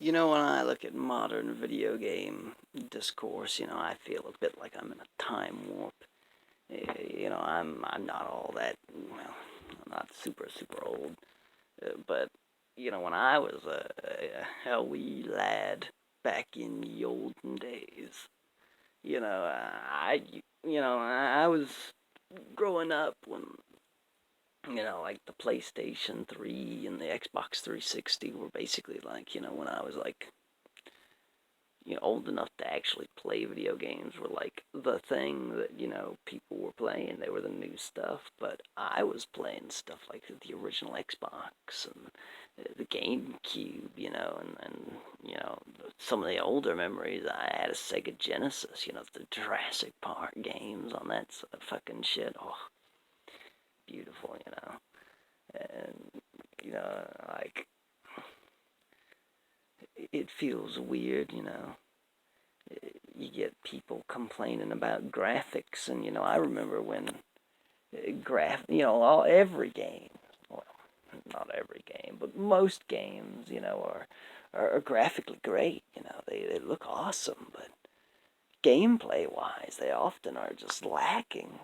You know, when I look at modern video game discourse, I feel a bit like I'm in a time warp. I'm not all that, I'm not super old, but when I was a wee lad back in the olden days, I was growing up when like the PlayStation 3 and the Xbox 360 were basically like, when I was like old enough to actually play video games were like the thing that, people were playing. They were the new stuff, but I was playing stuff like the original Xbox and the GameCube, and some of the older memories. I had a Sega Genesis, the Jurassic Park games on that fucking shit. Oh, beautiful, and, like, it feels weird, you get people complaining about graphics, and I remember when every game, well, not every game, but most games, are graphically great. They look awesome, but gameplay wise, they often are just lacking,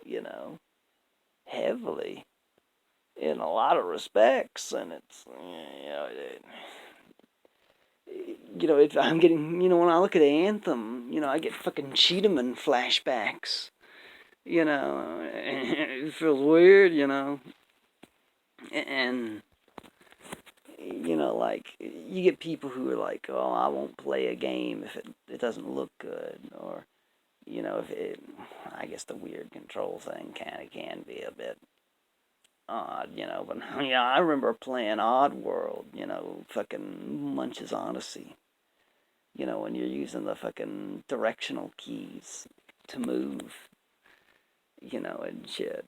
you know, heavily in a lot of respects, and it's I'm getting, when I look at Anthem, I get fucking Cheetahman flashbacks. It feels weird, and like you get people who are like, oh, I won't play a game if it doesn't look good, or if it, I guess the weird control thing can be a bit odd, but I remember playing Oddworld, fucking Munch's Odyssey, when you're using the fucking directional keys to move, and shit.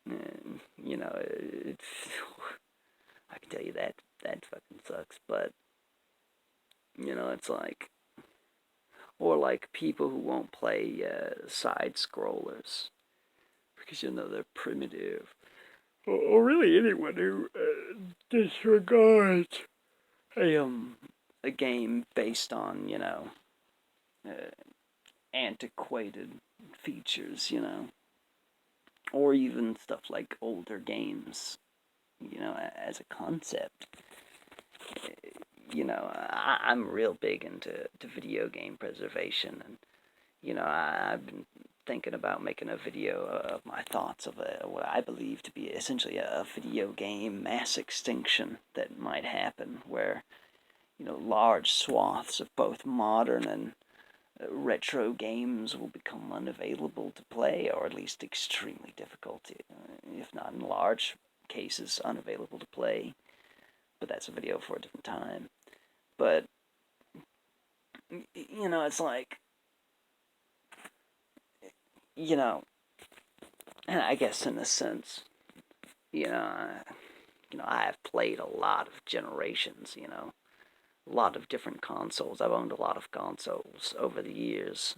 And, it's, I can tell you that fucking sucks, but, it's like, or like people who won't play side scrollers because, they're primitive. Or really anyone who disregards a, um, a game based on, uh, antiquated features, or even stuff like older games, as a concept. I'm real big into video game preservation, and I've been thinking about making a video of my thoughts of what I believe to be essentially a video game mass extinction that might happen, where large swaths of both modern and retro games will become unavailable to play, or at least extremely difficult, if not in large cases unavailable to play. But that's a video for a different time. But it's like, you know, and I guess in a sense, you know, I have played a lot of generations. A lot of different consoles. I've owned a lot of consoles over the years.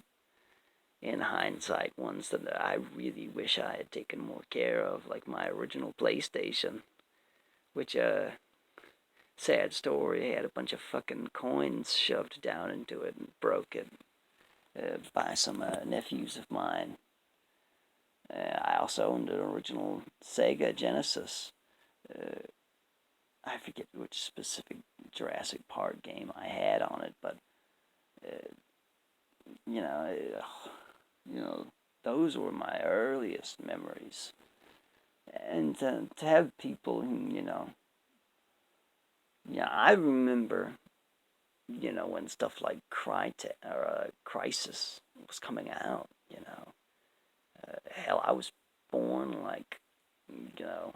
In hindsight, ones that I really wish I had taken more care of, like my original PlayStation, which, sad story, had a bunch of fucking coins shoved down into it and broke it by some nephews of mine. I also owned an original Sega Genesis. Uh, I forget which specific Jurassic Park game I had on it, but uh, you know, you know, those were my earliest memories. And to have people, yeah, I remember, when stuff like Crisis was coming out, hell, I was born like, you know,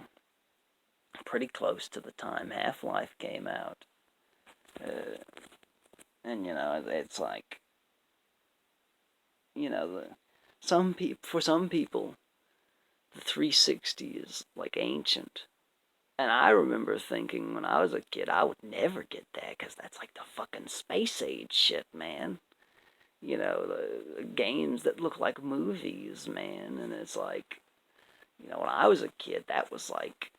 pretty close to the time Half-Life came out. Uh, and, it's like, you know, the, for some people, the 360 is like ancient. And I remember thinking when I was a kid, I would never get that because that's like the fucking space age shit, man. The games that look like movies, man. And it's like, when I was a kid, that was like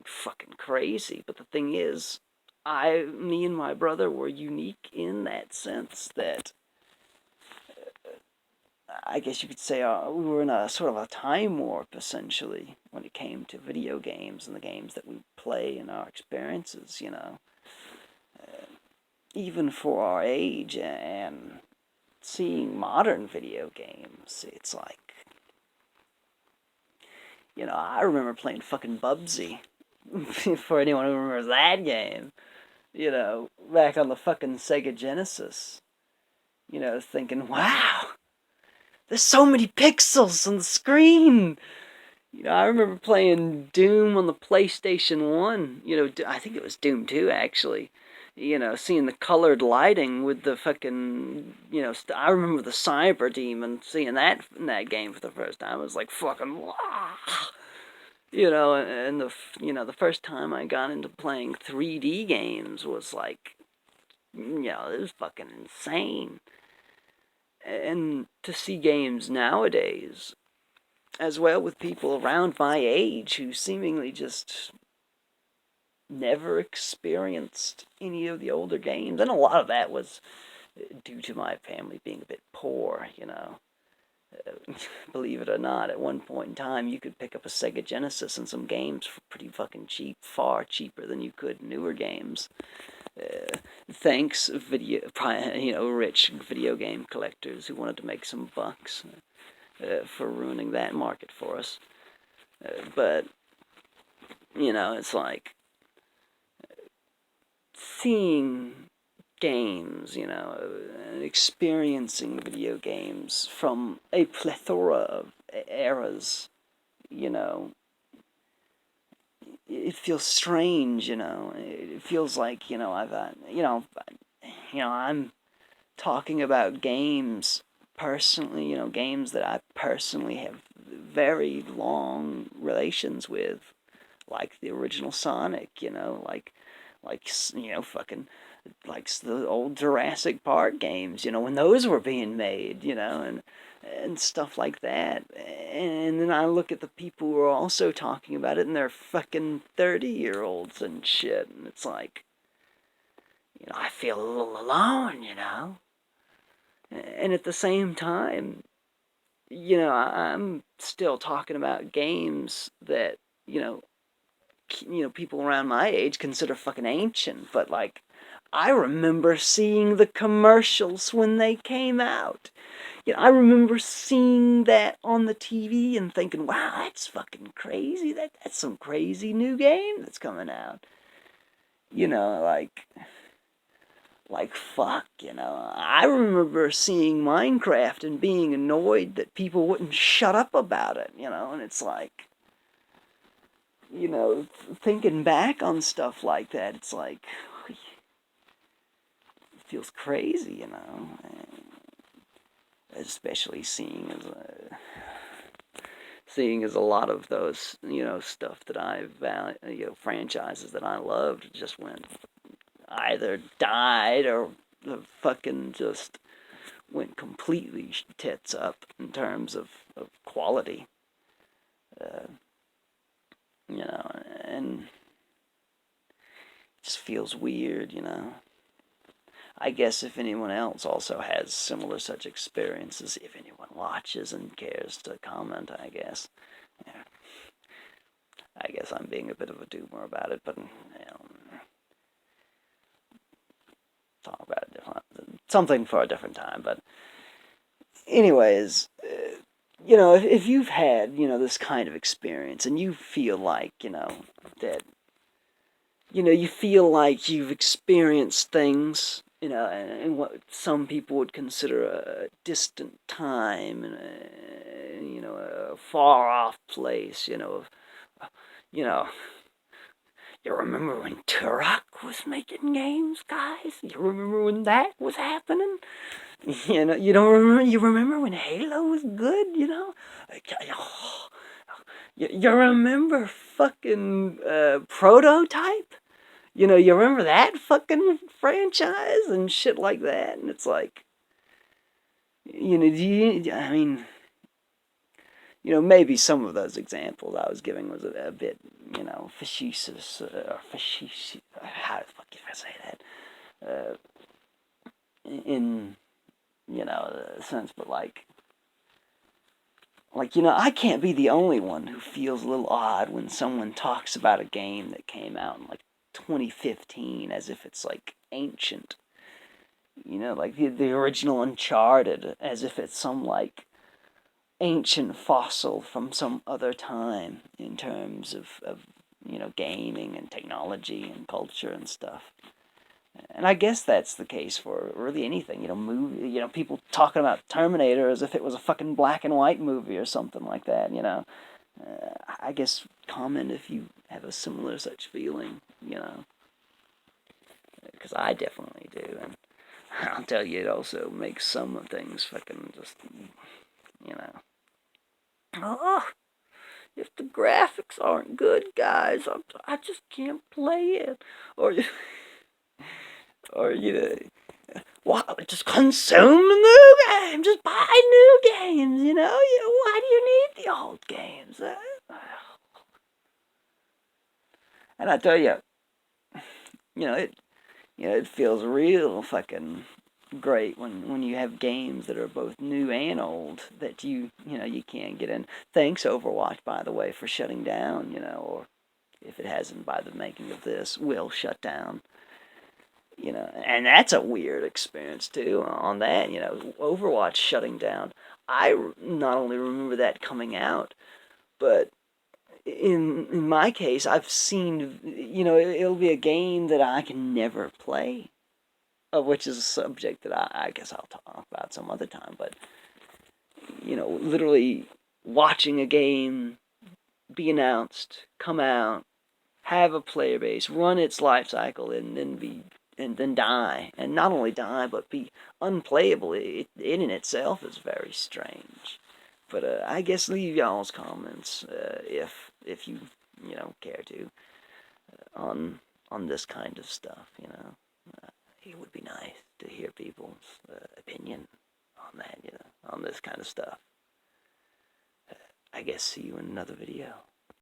fucking crazy. But the thing is, me and my brother were unique in that sense that I guess you could say we were in a sort of a time warp, essentially, when it came to video games and the games that we play and our experiences, even for our age and seeing modern video games, it's like, I remember playing fucking Bubsy, for anyone who remembers that game, back on the fucking Sega Genesis, thinking, wow, there's so many pixels on the screen. I remember playing Doom on the PlayStation 1. I think it was Doom 2, actually. Seeing the colored lighting with the fucking, I remember the Cyber Demon, seeing that in that game for the first time. It was like fucking, wow. And the first time I got into playing 3D games was like, it was fucking insane. And to see games nowadays, as well with people around my age who seemingly just never experienced any of the older games. And a lot of that was due to my family being a bit poor, Believe it or not, at one point in time, you could pick up a Sega Genesis and some games for pretty fucking cheap, far cheaper than you could newer games. Thanks, rich video game collectors who wanted to make some bucks for ruining that market for us. But, it's like seeing games, and experiencing video games from a plethora of eras, it feels strange, it feels like, I'm talking about games personally, games that I personally have very long relations with, like the original Sonic, fucking, like the old Jurassic Park games, when those were being made, and stuff like that. And then I look at the people who are also talking about it, and they're fucking 30-year-olds and shit, and it's like, I feel a little alone, And at the same time, I'm still talking about games that, people around my age consider fucking ancient, but like, I remember seeing the commercials when they came out. I remember seeing that on the TV and thinking, wow, that's fucking crazy. That's some crazy new game that's coming out. Like fuck, I remember seeing Minecraft and being annoyed that people wouldn't shut up about it, and it's like, thinking back on stuff like that, it's like, it feels crazy, especially seeing as a lot of those, stuff that I value, franchises that I loved just went, either died or fucking just went completely tits up in terms of quality. And it just feels weird, I guess if anyone else also has similar such experiences, if anyone watches and cares to comment, I guess. Yeah. I guess I'm being a bit of a doomer about it, but, talk about it something for a different time, but anyways, if you've had, this kind of experience and you feel like, that, you feel like you've experienced things, in what some people would consider a distant time, and a far-off place, you remember when Turok was making games, guys? You remember when that was happening? You don't remember? You remember when Halo was good? You remember fucking Prototype? You remember that fucking franchise and shit like that? And it's like, maybe some of those examples I was giving was a bit, you know, facetious, or facetious, how the fuck can I say that? In, you know, the sense, but you know, I can't be the only one who feels a little odd when someone talks about a game that came out in, like, 2015 as if it's, like, ancient. You know, like the original Uncharted, as if it's some, like, ancient fossil from some other time in terms of you know, gaming and technology and culture and stuff. And I guess that's the case for really anything, you know, movie, you know, people talking about Terminator as if it was a fucking black and white movie or something like that, you know. I guess comment if you have a similar such feeling, you know, because I definitely do, and I'll tell you, it also makes some things fucking just, you know, oh, if the graphics aren't good, guys, I just can't play it, or or you know, what? Just consume the new game. Just buy new games. You know. Why do you need the old games? And I tell you, you know it. You know it feels real fucking great when you have games that are both new and old that you know you can't get in. Thanks Overwatch, by the way, for shutting down. You know, or if it hasn't by the making of this, will shut down. You know, and that's a weird experience too. On that, you know, Overwatch shutting down. I not only remember that coming out, but in my case, I've seen, you know, it'll be a game that I can never play, which is a subject that I guess I'll talk about some other time. But you know, literally watching a game be announced, come out, have a player base, run its life cycle, and then die, and not only die but be unplayable. It in itself is very strange. But I guess leave y'all's comments if you know care to on this kind of stuff. You know, it would be nice to hear people's opinion on that. You know, on this kind of stuff. I guess see you in another video.